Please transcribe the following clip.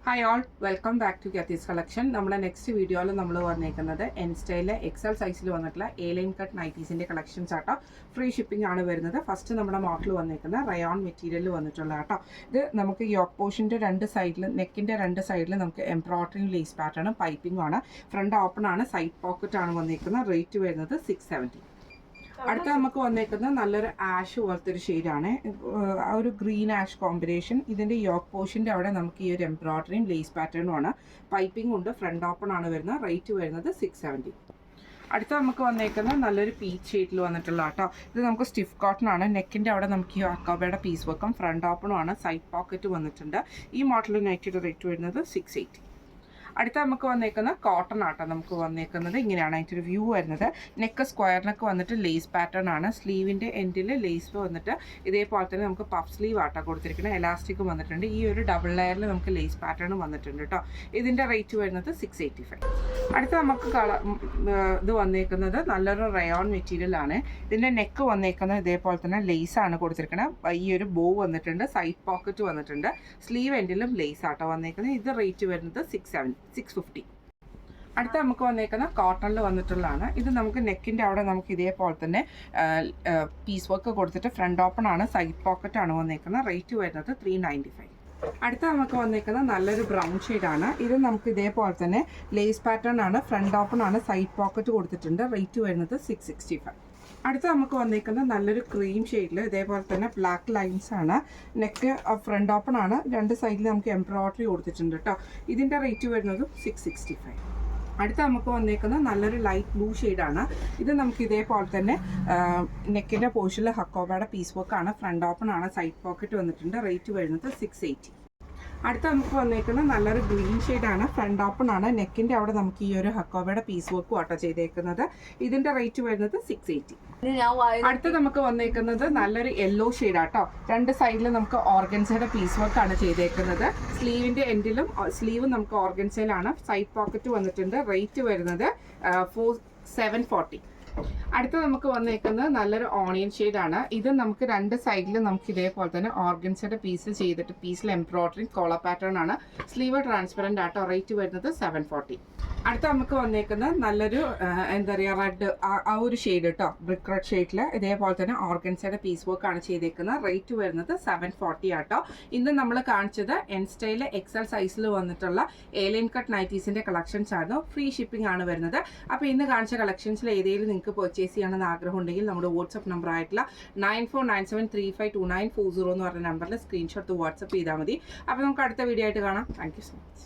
Hi all, welcome back to ഗത്തീസ് collection. നമ്മുടെ next വീഡിയോയിൽ നമ്മൾ വന്നേക്കുന്നത് എൻ സ്റ്റൈലിലെ എക്സൽ സൈസിൽ വന്നിട്ടുള്ള ലൈൻ കട്ട് നൈറ്റീസിൻ്റെ കളക്ഷൻസ് ആട്ടോ. ഫ്രീ ഷിപ്പിംഗ് ആണ് വരുന്നത്. ഫസ്റ്റ് നമ്മുടെ മോഡൽ വന്നേക്കുന്ന റയോൺ മെറ്റീരിയൽ വന്നിട്ടുള്ള കേട്ടോ. ഇത് നമുക്ക് യോക്ക് പോർഷൻ്റെ രണ്ട് സൈഡിൽ, നെക്കിൻ്റെ രണ്ട് സൈഡിൽ നമുക്ക് എംബ്രോയിഡറി ലേസ് പാറ്റേണും പൈപ്പിംഗും ആണ്. ഫ്രണ്ട് ഓപ്പൺ ആണ്, സൈഡ് പോക്കറ്റ് ആണ് വന്നേക്കുന്നത്. റേറ്റ് വരുന്നത് 670. അടുത്ത നമുക്ക് വന്നേക്കുന്ന നല്ലൊരു ആഷ് പോലത്തെ ഒരു ഷെയ്ഡാണ്, ആ ഒരു ഗ്രീൻ ആഷ് കോമ്പിനേഷൻ. ഇതിൻ്റെ യോക്ക് പോർഷൻ്റെ അവിടെ നമുക്ക് ഈ ഒരു എംബ്രോയിഡറിയും ലേസ് പാറ്റേണും ആണ്. പൈപ്പിംഗ് ഉണ്ട്, ഫ്രണ്ട് ഓപ്പൺ ആണ് വരുന്നത്. റേറ്റ് വരുന്നത് 670. അടുത്ത നമുക്ക് വന്നേക്കുന്ന നല്ലൊരു പീച്ച് ഷെയ്ഡിൽ വന്നിട്ടുള്ള കേട്ടോ. ഇത് നമുക്ക് സ്റ്റിഫ് കോട്ടൺ ആണ്. നെക്കിൻ്റെ അവിടെ നമുക്ക് ഈ അക്കോബയുടെ പീസ് വെക്കാം. ഫ്രണ്ട് ഓപ്പണും ആണ്, സൈഡ് പോക്കറ്റ് വന്നിട്ടുണ്ട്. ഈ മോഡൽ നൈറ്റിയുടെ റേറ്റ് വരുന്നത് 680. അടുത്ത നമുക്ക് വന്നേക്കുന്ന കോട്ടൺ ആട്ടോ. നമുക്ക് വന്നേക്കുന്നത് ഇങ്ങനെയാണ് അതിൻ്റെ ഒരു വ്യൂ വരുന്നത്. നെക്ക് സ്ക്വയർ നെക്ക് വന്നിട്ട് ലേസ് പാറ്റേൺ ആണ്. സ്ലീവിൻ്റെ എൻഡിൽ ലേസ് വന്നിട്ട് ഇതേപോലെ തന്നെ നമുക്ക് പഫ് സ്ലീവ് ആട്ടോ കൊടുത്തിരിക്കുന്നത്. എലാസ്റ്റിക് വന്നിട്ടുണ്ട്. ഈ ഒരു ഡബിൾ ലെയറിൽ നമുക്ക് ലേസ് പാറ്റേൺ വന്നിട്ടുണ്ട് കേട്ടോ. ഇതിൻ്റെ റേറ്റ് വരുന്നത് 685. അടുത്ത നമുക്ക് ഇത് വന്നേക്കുന്നത് നല്ലൊരു റയോൺ മെറ്റീരിയൽ ആണ്. ഇതിൻ്റെ നെക്ക് വന്നേക്കുന്നത് ഇതേപോലെ തന്നെ ലേസ് ആണ് കൊടുത്തിരിക്കുന്നത്. ഈ ഒരു ബോ വന്നിട്ടുണ്ട്, സൈഡ് പോക്കറ്റ് വന്നിട്ടുണ്ട്. സ്ലീവ് എൻഡിലും ലേസ് ആട്ടോ വന്നേക്കുന്നത്. ഇത് റേറ്റ് വരുന്നത് 650. അടുത്ത നമുക്ക് വന്നേക്കുന്ന കോട്ടണിൽ വന്നിട്ടുള്ളതാണ്. ഇത് നമുക്ക് നെക്കിൻ്റെ അവിടെ നമുക്ക് ഇതേപോലെ തന്നെ പീസ് വർക്ക് കൊടുത്തിട്ട് ഫ്രണ്ട് ഓപ്പൺ ആണ്, സൈഡ് പോക്കറ്റ് ആണ് വന്നേക്കുന്നത്. റേറ്റ് വരുന്നത് 395. അടുത്ത നമുക്ക് വന്നേക്കുന്ന നല്ലൊരു ബ്രൗൺ ഷെയ്ഡാണ്. ഇത് നമുക്ക് ഇതേപോലെ തന്നെ ലേസ് പാറ്റേൺ ആണ്, ഫ്രണ്ട് ഓപ്പൺ ആണ്, സൈഡ് പോക്കറ്റ് കൊടുത്തിട്ടുണ്ട്. റേറ്റ് വരുന്നത് 665. അടുത്ത നമുക്ക് വന്നേക്കുന്നത് നല്ലൊരു ക്രീം ഷെയ്ഡിൽ ഇതേപോലെ തന്നെ ബ്ലാക്ക് ലൈൻസ് ആണ്. നെക്ക് ഫ്രണ്ട് ഓപ്പൺ ആണ്, രണ്ട് സൈഡിൽ നമുക്ക് എംബ്രോയിഡറി കൊടുത്തിട്ടുണ്ട് കേട്ടോ. ഇതിൻ്റെ റേറ്റ് വരുന്നത് 665. അടുത്ത നമുക്ക് വന്നേക്കുന്നത് നല്ലൊരു ലൈറ്റ് ബ്ലൂ ഷെയ്ഡാണ്. ഇത് നമുക്ക് ഇതേപോലെ തന്നെ നെക്കിൻ്റെ പോർഷനിൽ ഹക്കോബയുടെ പീസ് വർക്കാണ്. ഫ്രണ്ട് ഓപ്പൺ ആണ്, സൈഡ് പോക്കറ്റ് വന്നിട്ടുണ്ട്. റേറ്റ് വരുന്നത് 680. അടുത്ത നമുക്ക് വന്നേക്കുന്നത് നല്ലൊരു ഗ്രീൻ ഷെയ്ഡാണ്. ഫ്രണ്ട് ഓപ്പൺ ആണ്, നെക്കിൻ്റെ അവിടെ നമുക്ക് ഈ ഒരു ഹക്കോബയുടെ പീസ് വർക്കും ആട്ടോ ചെയ്തേക്കുന്നത്. ഇതിൻ്റെ റേറ്റ് വരുന്നത് 680. അടുത്ത നമുക്ക് വന്നേക്കുന്നത് നല്ലൊരു യെല്ലോ ഷെയ്ഡാട്ടോ. രണ്ട് സൈഡിൽ നമുക്ക് ഓർഗൻസയുടെ പീസ് വർക്കാണ് ചെയ്തേക്കുന്നത്. സ്ലീവിൻ്റെ എൻഡിലും സ്ലീവ് നമുക്ക് ഓർഗൻസയിലാണ്. സൈഡ് പോക്കറ്റ് വന്നിട്ടുണ്ട്. റേറ്റ് വരുന്നത് 740. അടുത്ത നമുക്ക് വന്നേക്കുന്നത് നല്ലൊരു ഓണിയൻ ഷെയ്ഡാണ്. ഇത് നമുക്ക് രണ്ട് സൈഡിൽ നമുക്ക് ഇതേപോലെ തന്നെ ഓർഗൻസയുടെ പീസ് ചെയ്തിട്ട് പീസിൽ എംബ്രോയിഡറി കോളർ പാറ്റേൺ ആണ്. സ്ലീവ് ട്രാൻസ്പെറൻറ്റ് ആട്ടോ. റേറ്റ് വരുന്നത് 740. അടുത്ത നമുക്ക് വന്നേക്കുന്നത് നല്ലൊരു എന്താ പറയുക റെഡ്, ആ ഒരു ഷെയ്ഡ് കേട്ടോ, ബ്രിക്ക് റെഡ് ഷെയ്ഡിൽ ഇതേപോലെ തന്നെ ഓർഗൻസയുടെ പീസ് വർക്കാണ് ചെയ്തേക്കുന്നത്. റേറ്റ് വരുന്നത് 740 ആട്ടോ. ഇന്ന് നമ്മൾ കാണിച്ചത് എൻ സ്റ്റൈൽ എക്സൽ സൈസിൽ വന്നിട്ടുള്ള ലൈൻ കട്ട് നൈറ്റീസിൻ്റെ കളക്ഷൻസ് ആയിരുന്നു. ഫ്രീ ഷിപ്പിംഗ് ആണ് വരുന്നത്. അപ്പോൾ ഇന്ന് കാണിച്ച കളക്ഷൻസിൽ ഏതെങ്കിലും നിങ്ങൾക്ക് പർച്ചേസ് ചെയ്യണമെന്ന് ആഗ്രഹം ഉണ്ടെങ്കിൽ നമ്മുടെ വാട്സ്ആപ്പ് നമ്പർ ആയിട്ടുള്ള 9497352940 എന്ന് പറഞ്ഞ നമ്പറിൽ സ്ക്രീൻഷോട്ട് വാട്സ്ആപ്പ് ചെയ്താൽ മതി. അപ്പോൾ നമുക്ക് അടുത്ത വീഡിയോ ആയിട്ട് കാണാം. Thank you so much.